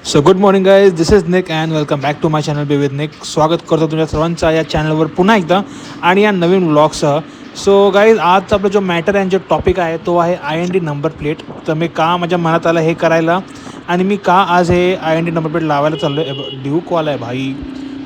So good morning guys, this is Nick and welcome back to my channel be with Nick. स्वागत करतो तुमच्या सर्वांचा या चॅनलवर पुन्हा एकदा आणि या नवीन व्लॉगसह. सो गाईज, आजचा आपला जो मॅटर आहे, जो टॉपिक आहे तो आहे IND नंबर प्लेट. तर मी का माझ्या मनात आलं हे करायला आणि मी का आज हे IND नंबर प्लेट लावायला चाललो आहे. ड्यू कॉल आहे भाई.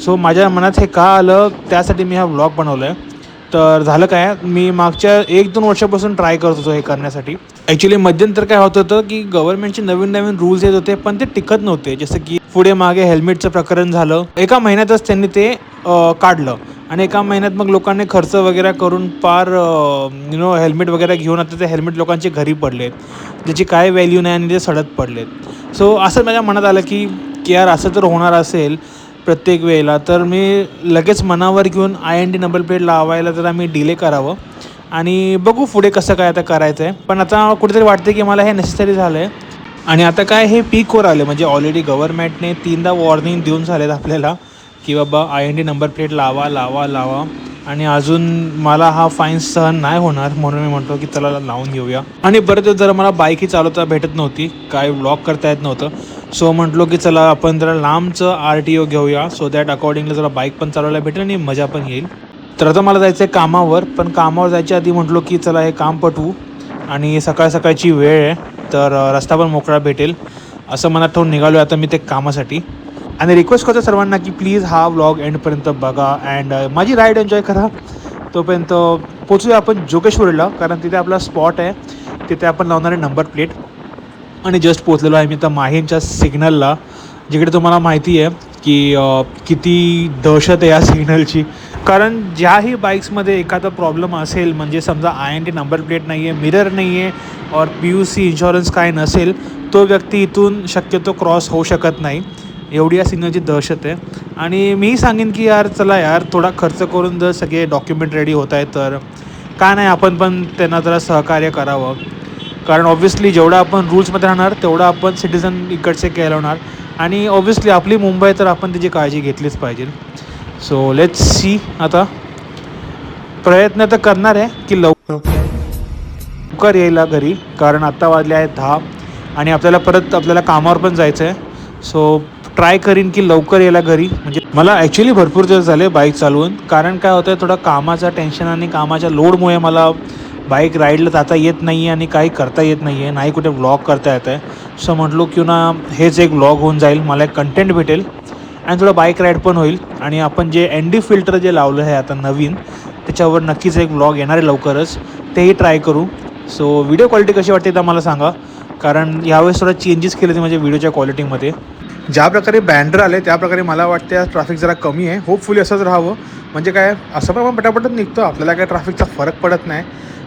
सो माझ्या मनात हे का आलं त्यासाठी मी हा व्लॉग बनवला आहे. तर झालं काय, मी मागच्या 1-2 वर्षापासून ट्राय करत होतो हे करण्यासाठी. ॲक्च्युली मध्यंतर काय होत होतं की गव्हर्नमेंटचे नवीन नवीन रूल्स येत होते, पण ते टिकत नव्हते. जसं की पुढे मागे हेल्मेटचं प्रकरण झालं, एका महिन्यातच त्यांनी ते काढलं आणि एका महिन्यात मग लोकांनी खर्च वगैरे करून पार हेल्मेट वगैरे घेऊन आता ते हेल्मेट लोकांचे घरी पडलेत, ज्याची काय व्हॅल्यू नाही आणि ते सडत पडलेत. सो असं माझ्या मनात आलं की यार असं तर होणार असेल प्रत्येक वेळेला, तर मी लगेच मनावर घेऊन IND नंबर प्लेट लावायला जरा मी डिले करावं आणि बघू पुढे कसं काय आता करायचं आहे. पण आता कुठेतरी वाटते की मला हे नेसेसरी झालं आहे. आणि आता काय हे पीकवर आले, म्हणजे ऑलरेडी गव्हर्नमेंटने 3दा वॉर्निंग देऊन झालेत आपल्याला की बाबा IND नंबर प्लेट लावा लावा लावा. आणि अजून मला हा फाईन सहन नाही होणार, म्हणून मी म्हणतो की चला लावून घेऊया. आणि परत जरा मला बाईकही चालवता भेटत नव्हती, काय व्लॉग करता येत नव्हतं. सो म्हटलो की चला आपण जरा लांबचं RTO घेऊया, सो दॅट अकॉर्डिंगली जरा बाईक पण चालवायला भेटेल आणि मजा पण येईल. तर आता मला जायचं आहे कामावर, पण कामावर जायच्या आधी म्हटलो की चला हे काम पटवू आणि सकाळ सकाळची वेळ आहे, तर रस्ता पण मोकळा भेटेल असं मनात ठेवून निघालो आता मी ते कामासाठी. आणि रिक्वेस्ट करतो सर्वांना की प्लीज हा व्लॉग एंडपर्यंत बघा अँड माझी राईड एन्जॉय करा. तोपर्यंत पोचूया आपण जोगेश्वरीला, कारण तिथे आपला स्पॉट आहे, तिथे आपण लावणार आहे नंबर प्लेट. आणि जस्ट पोचलेलो आहे मी आता माहीमच्या सिग्नलला, जिकडे तुम्हाला माहिती आहे की किती दहशत आहे या सिग्नलची. कारण ज्याही बाईक्समध्ये एखादा प्रॉब्लेम असेल, म्हणजे समजा IND नंबर प्लेट नाही आहे, मिरर नाही आहे और PUC इन्शुरन्स काय नसेल, तो व्यक्ती इथून शक्यतो क्रॉस होऊ शकत नाही. एवढी या सिग्नलची दहशत आहे. आणि मीही सांगेन की यार चला यार, थोडा खर्च करून जर सगळे डॉक्युमेंट रेडी होत आहेत तर का नाही आपण पण त्यांना जरा सहकार्य करावं. कारण ऑब्व्हियसली जेवढा आपण रूल्समध्ये राहणार तेवढा आपण सिटिझन इकडचे कहलवणार. आणि ऑब्व्हियसली आपली मुंबई, तर आपण त्याची काळजी घेतलीच पाहिजे. So let's see. आता प्रयत्न तर करणार आहे की लवकर यायला घरी, कारण आत्ता वाजले आहेत 10 आणि आपल्याला कामावर पण जायचं आहे. सो ट्राय करीन की लवकर यायला घरी. म्हणजे मला ॲक्च्युली भरपूर दिवस झाले बाईक चालवून, कारण काय होतं आहे, थोडा कामाचा टेन्शन आणि कामाच्या लोडमुळे मला बाईक राईडला जाता येत नाही आहे आणि काही करता येत नाही आहे, नाही कुठे व्लॉग करता येत आहे. सो म्हटलो की ना हेच एक व्लॉग होऊन जाईल, मला एक कंटेंट भेटेल आणि थोडं बाईक राईड पण होईल. आणि आपण जे ND फिल्टर जे लावलं आहे आता नवीन, त्याच्यावर नक्कीच एक व्लॉग येणार आहे लवकरच, तेही ट्राय करू. सो व्हिडिओ क्वालिटी कशी वाटते तर मला सांगा, कारण यावेळेस थोडा चेंजेस केले ते माझ्या व्हिडिओच्या क्वालिटीमध्ये. ज्या प्रकारे बॅनर आले त्याप्रकारे मला वाटतं ट्रॅफिक जरा कमी आहे. होपफुली असंच राहावं, म्हणजे काय असं पण पटापटच निघतो, आपल्याला काय ट्रॅफिकचा फरक पडत नाही.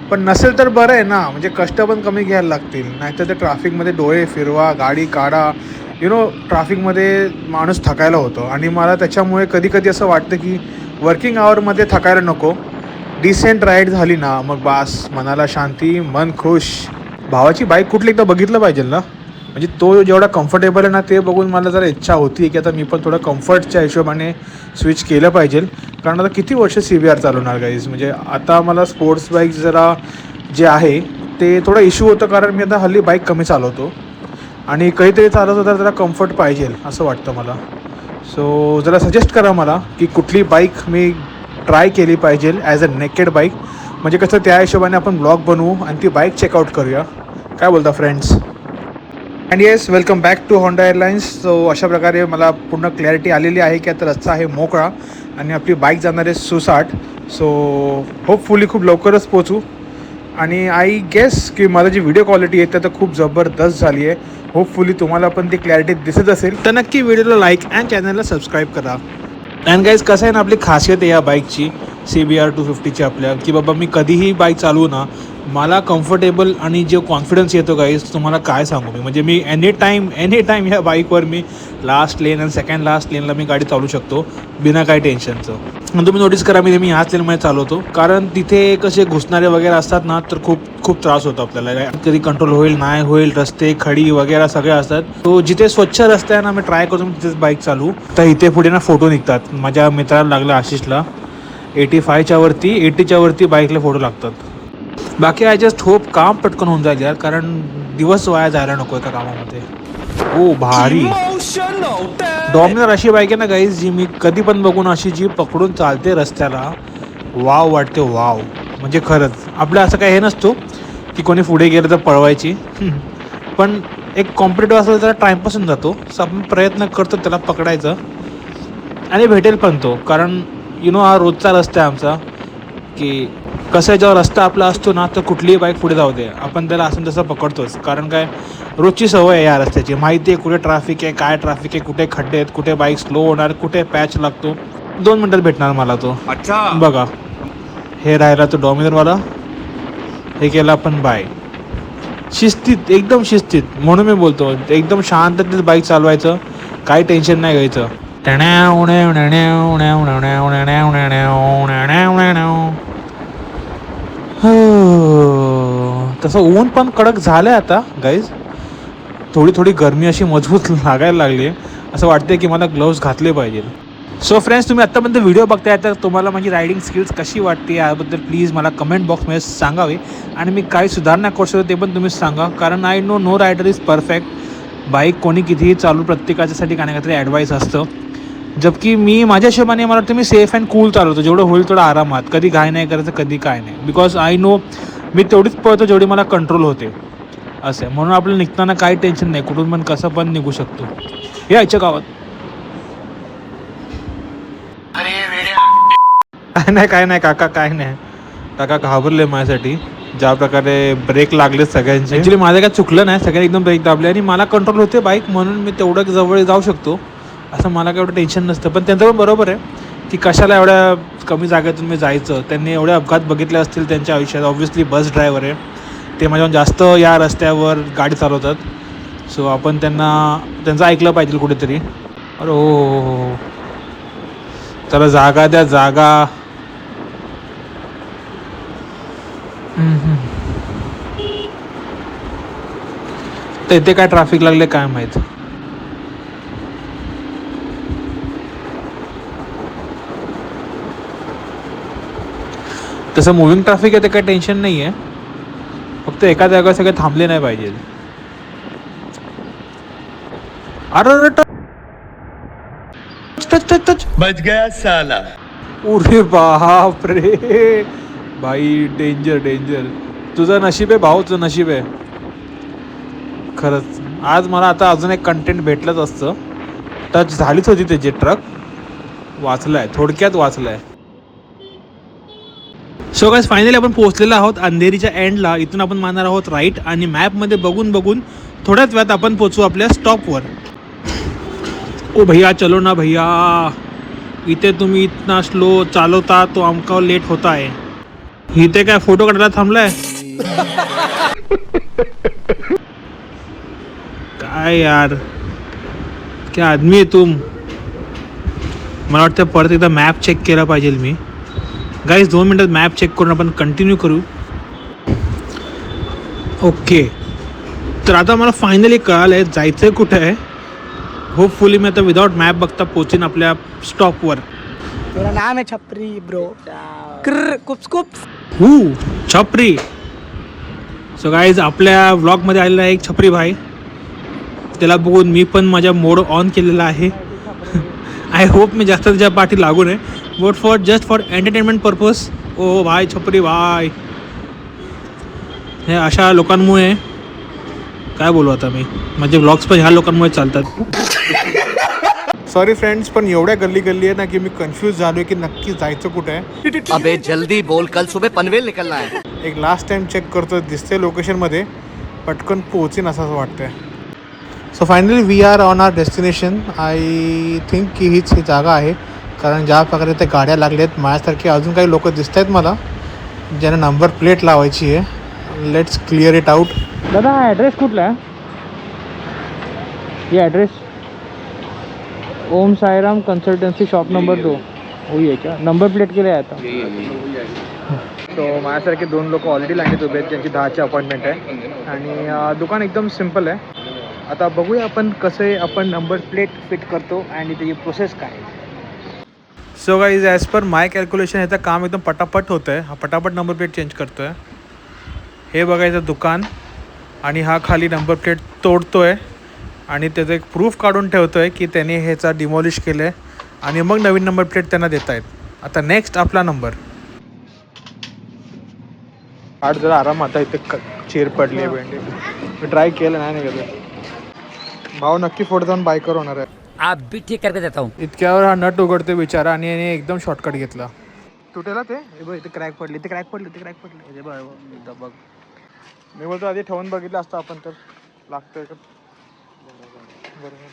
पण नसेल तर बरं आहे ना, म्हणजे कष्ट पण कमी घ्यायला लागतील. नाहीतर ते ट्रॅफिकमध्ये डोळे फिरवा, गाडी काढा, ट्रॅफिकमध्ये माणूस थकायला होतो. आणि मला त्याच्यामुळे कधी कधी असं वाटतं की वर्किंग आवरमध्ये थकायला नको, डिसेंट राईड झाली ना मग बास, मनाला शांती, मन खुश. भावाची बाईक कुठली एकदा बघितलं पाहिजे ना, म्हणजे तो जेवढा कम्फर्टेबल आहे ना, ते बघून मला जरा इच्छा होती की आता मी पण थोडं कम्फर्टच्या हिशोबाने स्विच केलं पाहिजे. कारण आता किती वर्ष CBR चालवणार गाईज. म्हणजे आता मला स्पोर्ट्स बाईक जरा जे आहे ते थोडा इश्यू होतं, कारण मी आता हल्ली बाईक कमी चालवतो आणि काहीतरी चालवतो तर जरा कम्फर्ट पाहिजे असं वाटतं मला. सो जरा सजेस्ट करा मला की कुठली बाईक मी ट्राय केली पाहिजे ॲज अ नेकेड बाईक, म्हणजे कसं त्या हिशोबाने आपण ब्लॉग बनवू आणि ती बाईक चेकआउट करूया. काय बोलता friends? And yes, welcome back to Honda airlines. So अशा प्रकारे मला पूर्ण क्लॅरिटी आलेली आहे की आता रस्ता आहे मोकळा आणि आपली बाईक जाणार आहे सुसाट. सो होपफुली खूप लवकरच पोचू. आणि आय गेस की मला जी व्हिडिओ क्वालिटी येते तर खूप जबरदस्त झाली आहे. होपफुली तुम्हाला पण ती क्लॅरिटी दिसत असेल तर नक्की व्हिडिओला लाईक अँड चॅनलला सबस्क्राईब करा. अँड गाईज, कसं आहे ना, आपली खासियत आहे या बाईकची CBR 250ची आपल्या, की बाबा मी कधीही बाईक चालवू ना, मला कम्फर्टेबल आणि जो कॉन्फिडन्स येतो गाईज, तुम्हाला काय सांगू मी. म्हणजे मी एनी टाईम ह्या बाईकवर मी लास्ट लेन आणि सेकंड लास्ट लेनला मी गाडी चालवू शकतो बिना काही टेन्शनचं. आणि तुम्ही नोटीस करा, मी ह्याच लेनमध्ये चालवतो, कारण तिथे कसे घुसणारे वगैरे असतात ना, तर खूप त्रास होतो आपल्याला. कधी कंट्रोल होईल नाही होईल, रस्ते खडी वगैरे सगळे असतात. तो जिथे स्वच्छ रस्ते आहे ना, मी ट्राय करतो तिथेच बाईक चालू. तर इथे पुढे ना फोटो निघतात. माझ्या मित्राला लागलं आशिषला 80च्या वरती बाईकला फोटो लागतात. बाकी आय जस्ट होप काम पटकन होऊन जाईल यार, कारण दिवस वाया जायला नको एका कामामध्ये. ओ भारी. डॉमिनर अशी बाईक आहे ना गाईज, जी मी कधी पण बघून अशी जी पकडून चालते रस्त्याला, वाव वाटते वाव. म्हणजे खरंच आपलं असं काही हे नसतो की कोणी पुढे गेलं तर पळवायची, पण एक कॉम्पिटेटिव्ह असलं तर टाईमपास होऊन जातो. सो आपण प्रयत्न करतो त्याला पकडायचं आणि भेटेल पण तो. कारण हा रोजचा रस्ता आहे आमचा, की कसं आहे जेव्हा रस्ता आपला असतो ना तर कुठलीही बाईक पुढे जाऊ दे आपण त्याला असं तसं पकडतोच. कारण काय, रोजची सवय आहे या रस्त्याची, माहिती आहे कुठे ट्रॅफिक आहे, काय ट्रॅफिक आहे, कुठे खड्डे आहेत, कुठे बाईक स्लो होणार, कुठे पॅच लागतो. 2 मिनटात भेटणार मला तो. अच्छा बघा, हे राहिला तो डॉमिनरवाला, हे केलं आपण बाय. शिस्तीत, एकदम शिस्तीत. म्हणून मी बोलतो एकदम शांततेत बाईक चालवायचं, काही टेन्शन नाही घ्यायचं. तसं ऊन पण कडक झालं आहे आता गाईज. थोडी थोडी गरमी अशी मजबूत लागायला लागली आहे. असं वाटतं की मला ग्लोव्ज घातले पाहिजे. सो फ्रेंड्स, तुम्ही आत्तापर्यंत व्हिडिओ बघताय तर तुम्हाला माझी रायडिंग स्किल्स कशी वाटते याबद्दल प्लीज मला कमेंट बॉक्समध्ये सांगावे. आणि मी काय सुधारणा करू शकतो ते पण तुम्ही सांगा. कारण I know rider is perfect. Bike कोणी कितीही चालू, प्रत्येकाच्यासाठी काय ना काहीतरी ॲडवाईस असतं. जबकि मी माझ्या हिशोबाने मला वाटतं मी सेफ अँड कूल चालवतो, जेवढं होईल तेवढं आरामात. कधी घाई नाही करायचं, कधी काय नाही. बिकॉज आय नो मी तेवढीच पळतो जेवढी मला कंट्रोल होते. असं आहे, म्हणून आपल्याला निघताना काही टेन्शन नाही, कुठून पण कसं पण निघू शकतो. यायच्या गावात काय नाही काका, काय नाही काका घाबरले माझ्यासाठी. ज्या प्रकारे ब्रेक लागले सगळ्यांचे, ॲक्च्युली माझं काय चुकलं नाही, सगळ्यांनी एकदम ब्रेक दाबले आणि मला कंट्रोल होते बाईक, म्हणून मी तेवढं जवळ जाऊ शकतो. असं मला काय एवढं टेन्शन नसतं. पण त्यांचं पण बरोबर आहे की कशाला एवढ्या कमी जागेतून मी जायचं. त्यांनी एवढे अपघात बघितले असतील त्यांच्या आयुष्यात. ऑब्व्हियसली बस ड्रायव्हर आहे ते, माझ्याहून जास्त या रस्त्यावर गाडी चालवतात. सो आपण त्यांचं ऐकलं पाहिजे कुठेतरी. अरे हो, त्याला जागा द्या, जागा. तर इथे काय ट्रॅफिक लागले काय माहीत. तसं मुव्हिंग ट्रॅफिक आहे ते काही टेन्शन नाही आहे, फक्त एका जागेवर सगळे थांबले नाही पाहिजे. अरे टच बच गया साला. अरे बाप रे भाई, डेंजर. तुझं नशीब आहे भाऊ, तुझं नशीब आहे खरंच. आज मला आता अजून एक कंटेंट भेटलंच असतं. टच झालीच होती त्याची ट्रक, वाचलाय, थोडक्यात वाचलाय. सो गाइस, फायनली आपण पोहोचलेलो आहोत अंधेरीच्या एंडला. इथून आपण मारणार आहोत राईट आणि मॅपमध्ये बघून थोड्याच वेळात आपण पोचू आपल्या स्टॉपवर. ओ भैया चलो ना भैया, इथे तुम्ही इतना स्लो चालवता तो आमका लेट होता है. इथे काय फोटो काढायला थांबलाय काय यार, क्या आदमी आहे तुम. मला वाटतं परत एकदा मॅप चेक केला पाहिजे मी. गाईज 2 मिनटात मॅप चेक करून आपण कंटिन्यू करू. ओके, तर आता मला फायनली कळालं आहे जायचं आहे कुठं आहे. होपफुली मी आता विदाउट मॅप बघता पोचेन आपल्या स्टॉपवर. मेरा नाम है छपरी ब्रो. छपरी. सो गाईज, आपल्या व्लॉगमध्ये आलेला आहे एक छपरी भाई. त्याला बघून मी पण माझ्या मोड ऑन केलेला आहे. आय होप मी जास्त त्याच्या पाठी लागू नये, but just for entertainment purpose. ओ भाई छपरी भाई, हे अशा लोकांमुळे काय बोलू आता मी, माझे व्लॉग्स पण ह्या लोकांमुळे चालतात. सॉरी फ्रेंड्स, पण एवढ्या गल्ली आहे ना की मी कन्फ्यूज झालो की नक्की जायचं कुठे आहे. अबे जल्दी बोल, कल सुबह पनवेल निकलना है. एक लास्ट टाइम चेक करतो, दिसते लोकेशनमध्ये, पटकन पोहोचीन असं वाटतंय. So finally we are on our destination. I think की हीच ही जागा आहे, कारण ज्या प्रकारे त्या गाड्या लागल्या आहेत माझ्यासारखे अजून काही लोक दिसत आहेत मला ज्यांना नंबर प्लेट लावायची आहे. Let's clear it out. दादा हा ॲड्रेस कुठला आहे? ये address Om Sairam consultancy shop number 2. वही आहे क्या? नंबर प्लेट केले आहे आता. सो माझ्यासारखे 2 लोक ऑलरेडी लाईनीत उभे आहेत ज्यांची 10ची अपॉइंटमेंट आहे. आणि दुकान एकदम सिम्पल आहे. आता बघूया आपण कसे आपण नंबर प्लेट फिट करतो आणि त्याची प्रोसेस काय. सो गाईज, ॲज पर माय कॅल्क्युलेशन ह्याचं काम एकदम पटापट होतं आहे. हा पटापट नंबर प्लेट चेंज करतो आहे. हे बघायचं दुकान आणि हा खाली नंबर प्लेट तोडतो आहे आणि त्याचं एक प्रूफ काढून ठेवतो आहे की त्याने ह्याचा डिमॉलिश केलं आहे आणि मग नवीन नंबर प्लेट त्यांना देत आहेत. आता नेक्स्ट आपला नंबर आठ जरा आराम. आता इथे चेअर पडली आहे भेंडी. मी ट्राय केलं नाही गेलं. भाऊ नक्की पुढे जाऊन बायकर होणार आहे. आप भी ठीक करके देता हूँ. इतक्यावर हा नट उघडते बिचारा आणि याने एकदम शॉर्टकट घेतला. तुटेला ते इथे क्रॅक पडली, इथे क्रॅक पडली, इथे क्रॅक पडली. बघ मी बोलतो आधी ठेवून बघितलं असतं आपण तर लागतंय का बरोबर.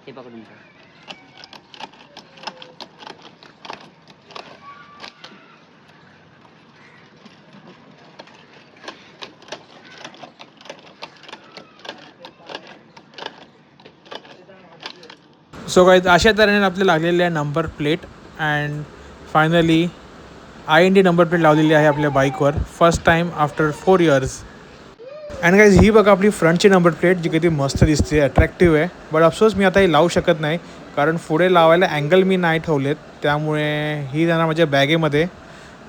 हे पकडून सो गाईज अशा तऱ्हेने आपले लागलेले आहे number plate. And finally IND number plate लावलेली आहे आपल्या बाईकवर first time after 4 years. And guys ही बघा आपली फ्रंटची नंबर प्लेट जी किती मस्त दिसते, अट्रॅक्टिव्ह आहे. बट अफसोस मी आता ही लावू शकत नाही कारण पुढे लावायला अँगल मी नाही ठेवलेत, त्यामुळे ही जाणार माझ्या बॅगेमध्ये.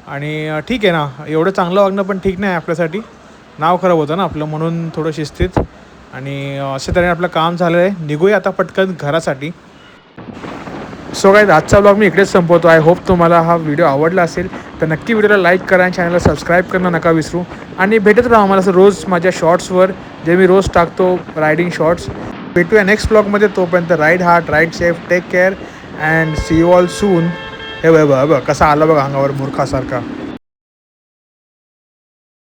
आणि ठीक आहे ना, एवढं चांगलं वागणं पण ठीक नाही आपल्यासाठी. नाव खराब होतं ना आपलं, म्हणून थोडं शिस्तीत. आणि अशा तऱ्हेने आपलं काम झालं आहे. निघूया आता पटकन घरासाठी. सो गाईज आजचा ब्लॉग मी इकडेच संपवतो. आय होप तुम्हाला हा व्हिडिओ आवडला असेल तर नक्की व्हिडिओला लाईक करा आणि चॅनलला सबस्क्राईब करणं नका विसरू. आणि भेटत राहा आम्हाला असं रोज माझ्या शॉर्ट्सवर जे मी रोज टाकतो रायडिंग शॉर्ट्स. भेटूया नेक्स्ट ब्लॉगमध्ये. तोपर्यंत ride hard, ride safe, take care and see you all soon. हे बघ कसा आला बघा अंगावर मूर्खासारखा.